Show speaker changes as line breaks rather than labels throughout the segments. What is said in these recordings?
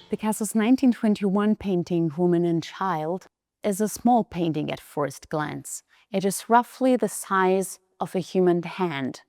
Picasso's 1921 painting, Woman and Child, is a small painting at first glance. It is roughly the size of a human hand,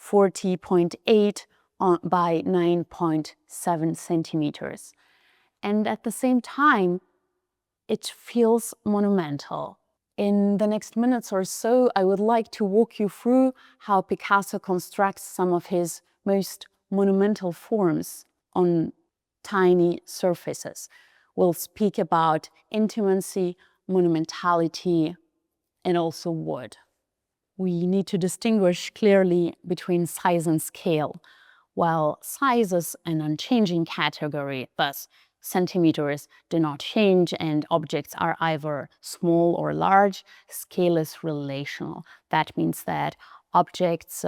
40.8 by 9.7 centimeters. And at the same time, it feels monumental. In the next minutes or so, I would like to walk you through how Picasso constructs some of his most monumental forms on tiny surfaces. We'll speak about intimacy, monumentality, and also wood. We need to distinguish clearly between size and scale. While size is an unchanging category, thus centimeters do not change and objects are either small or large, scale is relational. That means that objects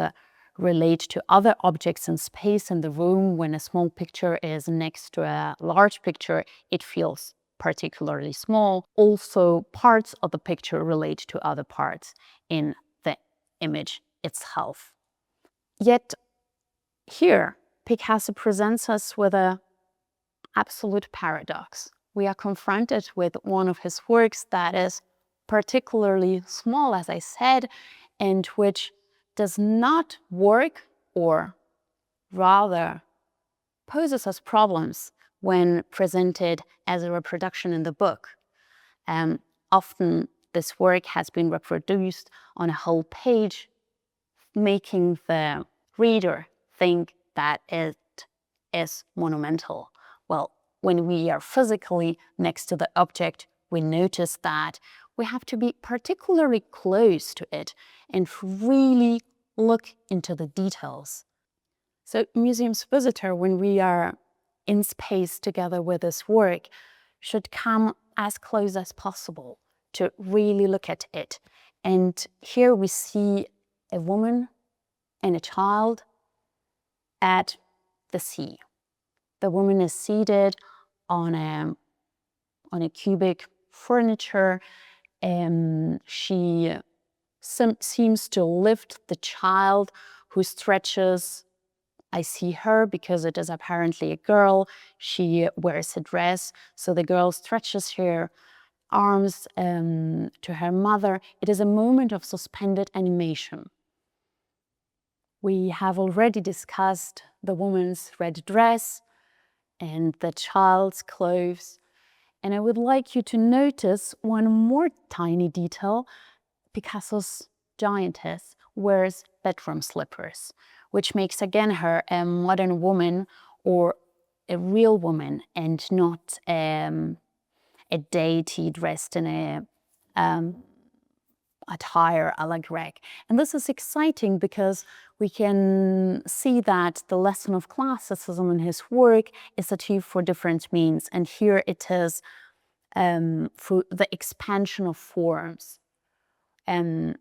relate to other objects in space in the room. When a small picture is next to a large picture, it feels particularly small. Also, parts of the picture relate to other parts in the image itself. Yet here, Picasso presents us with an absolute paradox. We are confronted with one of his works that is particularly small, as I said, and which does not work, or rather poses us problems when presented as a reproduction in the book. Often this work has been reproduced on a whole page, making the reader think that it is monumental. Well, when we are physically next to the object, we notice that we have to be particularly close to it and really look into the details. So museum's visitor, when we are in space together with this work, should come as close as possible to really look at it. And here we see a woman and a child at the sea. The woman is seated on a cubic furniture. She seems to lift the child, who stretches. I see her because it is apparently a girl. She wears a dress, so the girl stretches her arms to her mother. It is a moment of suspended animation. We have already discussed the woman's red dress and the child's clothes. And I would like you to notice one more tiny detail. Picasso's giantess wears bedroom slippers, which makes again her a modern woman, or a real woman, and not a deity dressed in a attire a la Greek. And this is exciting because we can see that the lesson of classicism in his work is achieved for different means. And here it is through the expansion of forms and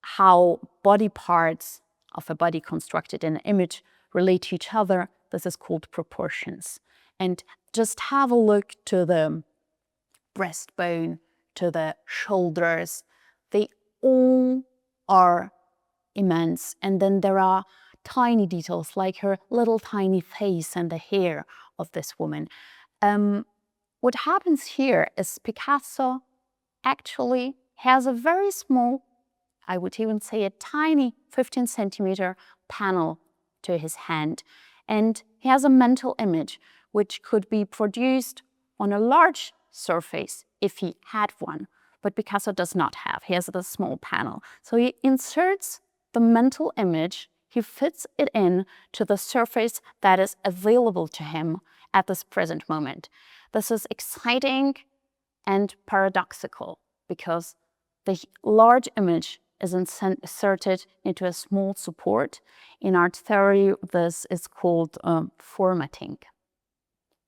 how body parts of a body constructed in an image relate to each other. This is called proportions. And just have a look to the breastbone, to the shoulders. They all are immense. And then there are tiny details like her little tiny face and the hair of this woman. What happens here is Picasso actually has a very small, I would even say a tiny 15 centimeter panel to his hand. And he has a mental image which could be produced on a large surface if he had one, but Picasso does not have. He has a small panel. So he inserts the mental image, he fits it in to the surface that is available to him at this present moment. This is exciting and paradoxical because the large image is inserted into a small support. In art theory, this is called formatting.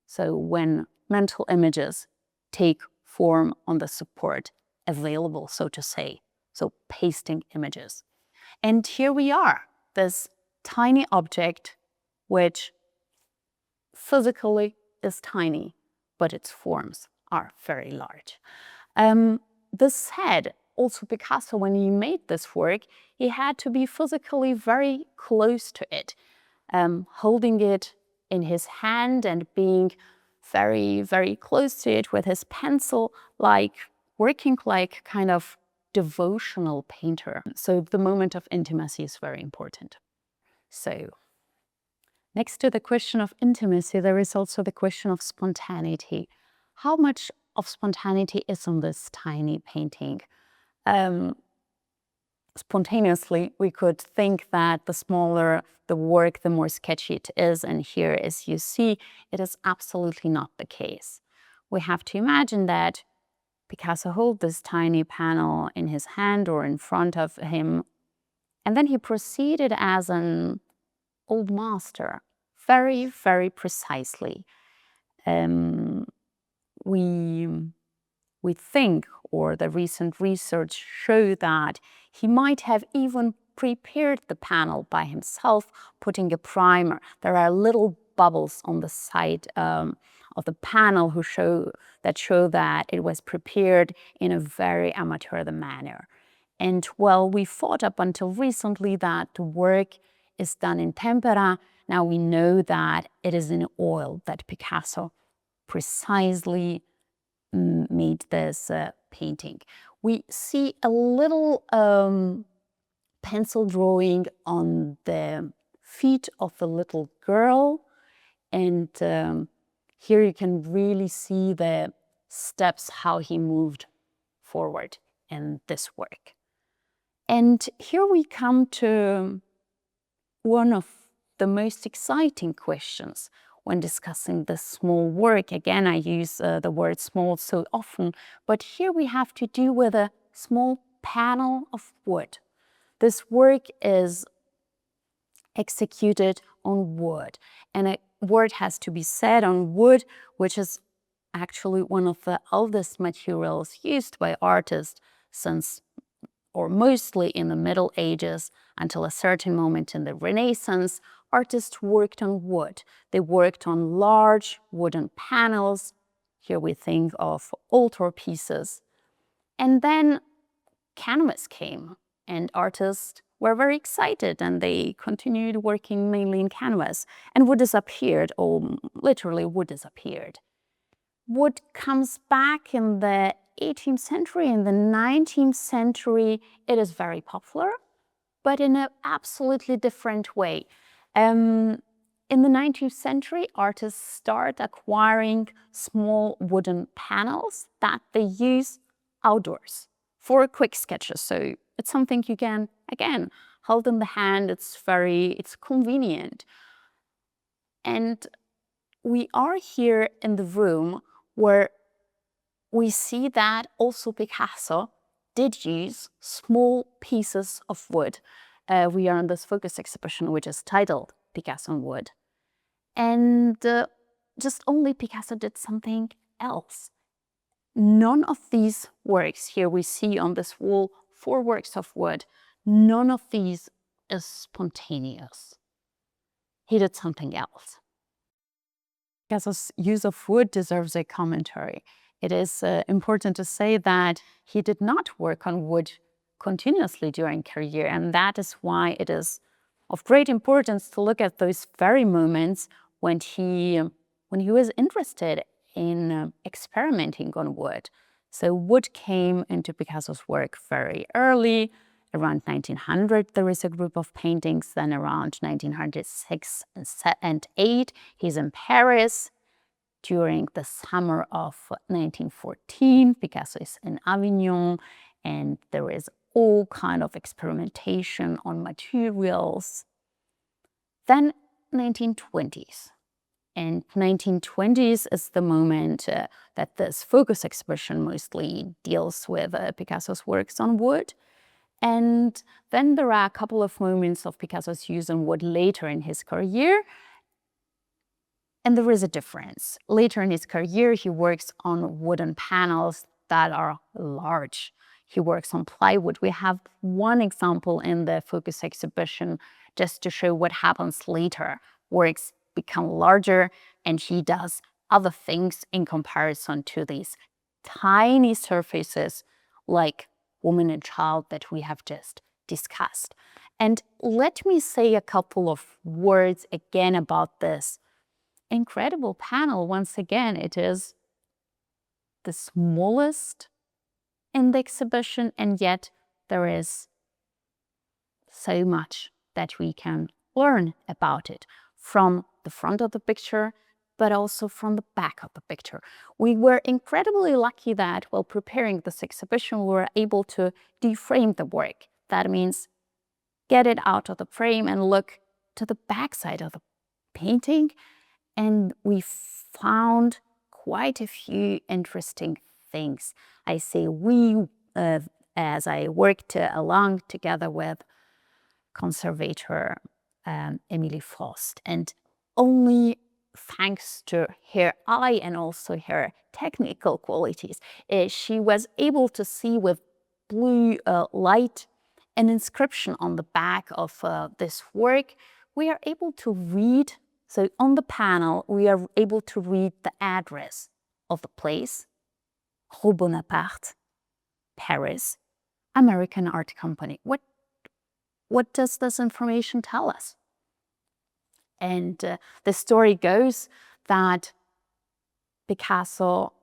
So when mental images take form on the support available, so to say, so pasting images. And here we are, this tiny object, which physically is tiny, but its forms are very large. This head also Picasso, when he made this work, he had to be physically very close to it, holding it in his hand and being very, very close to it with his pencil, like working like kind of devotional painter. So the moment of intimacy is very important. So next to the question of intimacy, there is also the question of spontaneity. How much of spontaneity is on this tiny painting? Spontaneously, we could think that the smaller the work, the more sketchy it is. And here, as you see, it is absolutely not the case. We have to imagine that Picasso holds this tiny panel in his hand or in front of him, and then he proceeded as an old master, very, very precisely. We think, or the recent research show, that he might have even prepared the panel by himself, putting a primer. There are little bubbles on the side of the panel that show that it was prepared in a very amateur manner. And well, we thought up until recently that the work is done in tempera. Now we know that it is in oil, that Picasso precisely made this painting. We see a little pencil drawing on the feet of the little girl, and here you can really see the steps, how he moved forward in this work. And here we come to one of the most exciting questions when discussing this small work. Again, I use the word small so often, but here we have to do with a small panel of wood. This work is executed on wood, and a word has to be said on wood, which is actually one of the oldest materials used by artists since, or mostly in the Middle Ages until a certain moment in the Renaissance. Artists worked on wood. They worked on large wooden panels. Here we think of altarpieces. And then canvas came, and artists were very excited, and they continued working mainly in canvas. And wood disappeared, or literally wood disappeared. Wood comes back in the 18th century. In the 19th century, it is very popular, but in an absolutely different way. In the 19th century, artists start acquiring small wooden panels that they use outdoors for quick sketches. So it's something you can, again, hold in the hand. It's convenient. And we are here in the room where we see that also Picasso did use small pieces of wood. We are in this focus exhibition, which is titled Picasso on Wood. And just only Picasso did something else. None of these works here we see on this wall, 4 works of wood, none of these is spontaneous. He did something else. Picasso's use of wood deserves a commentary. It is important to say that he did not work on wood continuously during career, and that is why it is of great importance to look at those very moments when he was interested in experimenting on wood. So wood came into Picasso's work very early. Around 1900, there is a group of paintings. Then around 1906 and 8, he's in Paris. During the summer of 1914, Picasso is in Avignon, and there is all kind of experimentation on materials. Then 1920s. And 1920s is the moment that this focus exhibition mostly deals with Picasso's works on wood. And then there are a couple of moments of Picasso's use on wood later in his career. And there is a difference. Later in his career, he works on wooden panels that are large. He works on plywood. We have one example in the focus exhibition just to show what happens later. Works become larger, and he does other things in comparison to these tiny surfaces like woman and child that we have just discussed. And let me say a couple of words again about this incredible panel. Once again, it is the smallest in the exhibition, and yet there is so much that we can learn about it from the front of the picture, but also from the back of the picture. We were incredibly lucky that while preparing this exhibition, we were able to deframe the work. That means get it out of the frame and look to the back side of the painting. And we found quite a few interesting things. I say we, as I worked along together with conservator Emily Frost. And only thanks to her eye and also her technical qualities, she was able to see with blue light an inscription on the back of this work. We are able to read, so on the panel, we are able to read the address of the place, Rue Bonaparte, Paris, American Art Company. What does this information tell us? And the story goes that Picasso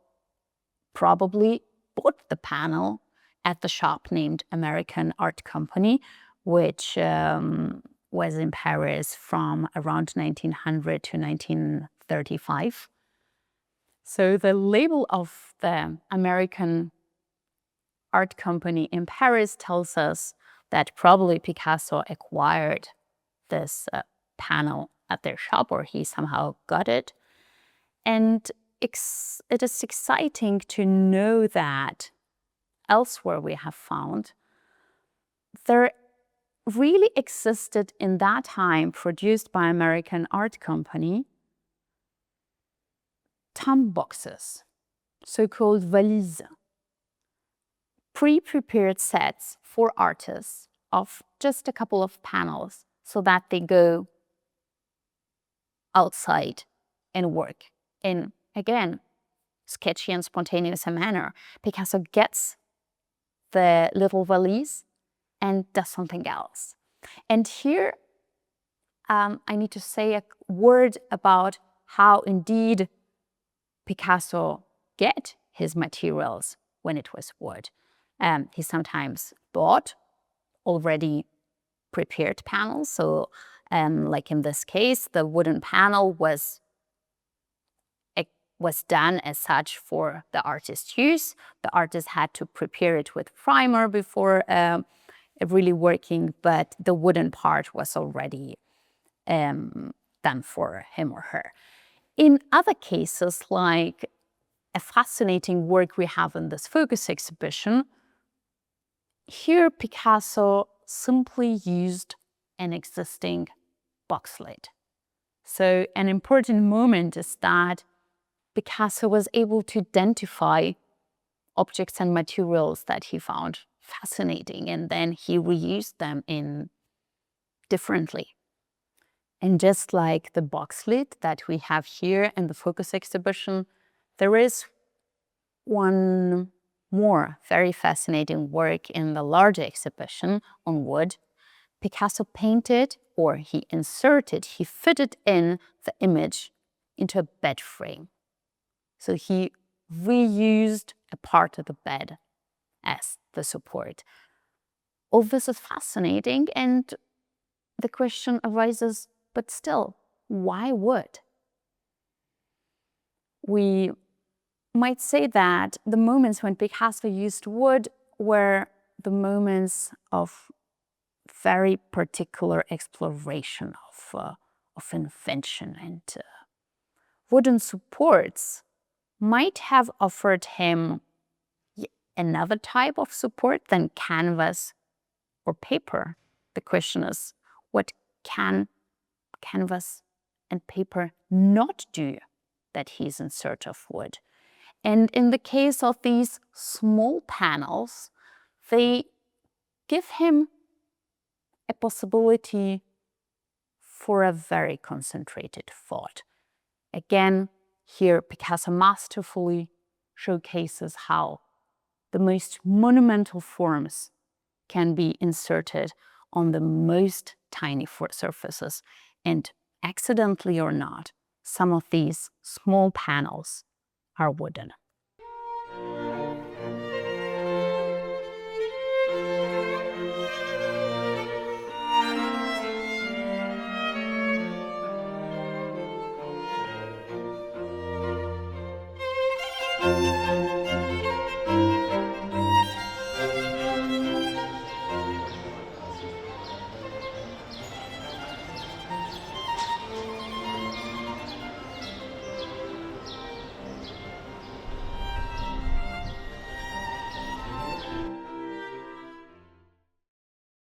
probably bought the panel at the shop named American Art Company, which was in Paris from around 1900 to 1935. So the label of the American Art Company in Paris tells us that probably Picasso acquired this panel at their shop, or he somehow got it. And it is exciting to know that elsewhere we have found there really existed in that time, produced by American Art Company, thumb boxes, so-called valises, pre-prepared sets for artists of just a couple of panels so that they go outside and work in, again, sketchy and spontaneous manner. Picasso gets the little valise and does something else. And here I need to say a word about how indeed Picasso get his materials when it was wood. He sometimes bought already prepared panels. So like in this case, the wooden panel was done as such for the artist's use. The artist had to prepare it with primer before really working, but the wooden part was already done for him or her. In other cases, like a fascinating work we have in this focus exhibition, here Picasso simply used an existing box lid. So an important moment is that Picasso was able to identify objects and materials that he found fascinating, and then he reused them in differently. And just like the box lid that we have here in the focus exhibition, there is one more very fascinating work in the larger exhibition on wood. Picasso painted, or he fitted in the image into a bed frame. So he reused a part of the bed as the support. All this is fascinating, and the question arises, but still, why wood? We might say that the moments when Picasso used wood were the moments of very particular exploration of invention, and wooden supports might have offered him another type of support than canvas or paper. The question is, what can canvas and paper not do that he's in search of wood? And in the case of these small panels, they give him a possibility for a very concentrated thought. Again, here Picasso masterfully showcases how the most monumental forms can be inserted on the most tiny surfaces, and accidentally or not, some of these small panels are wooden.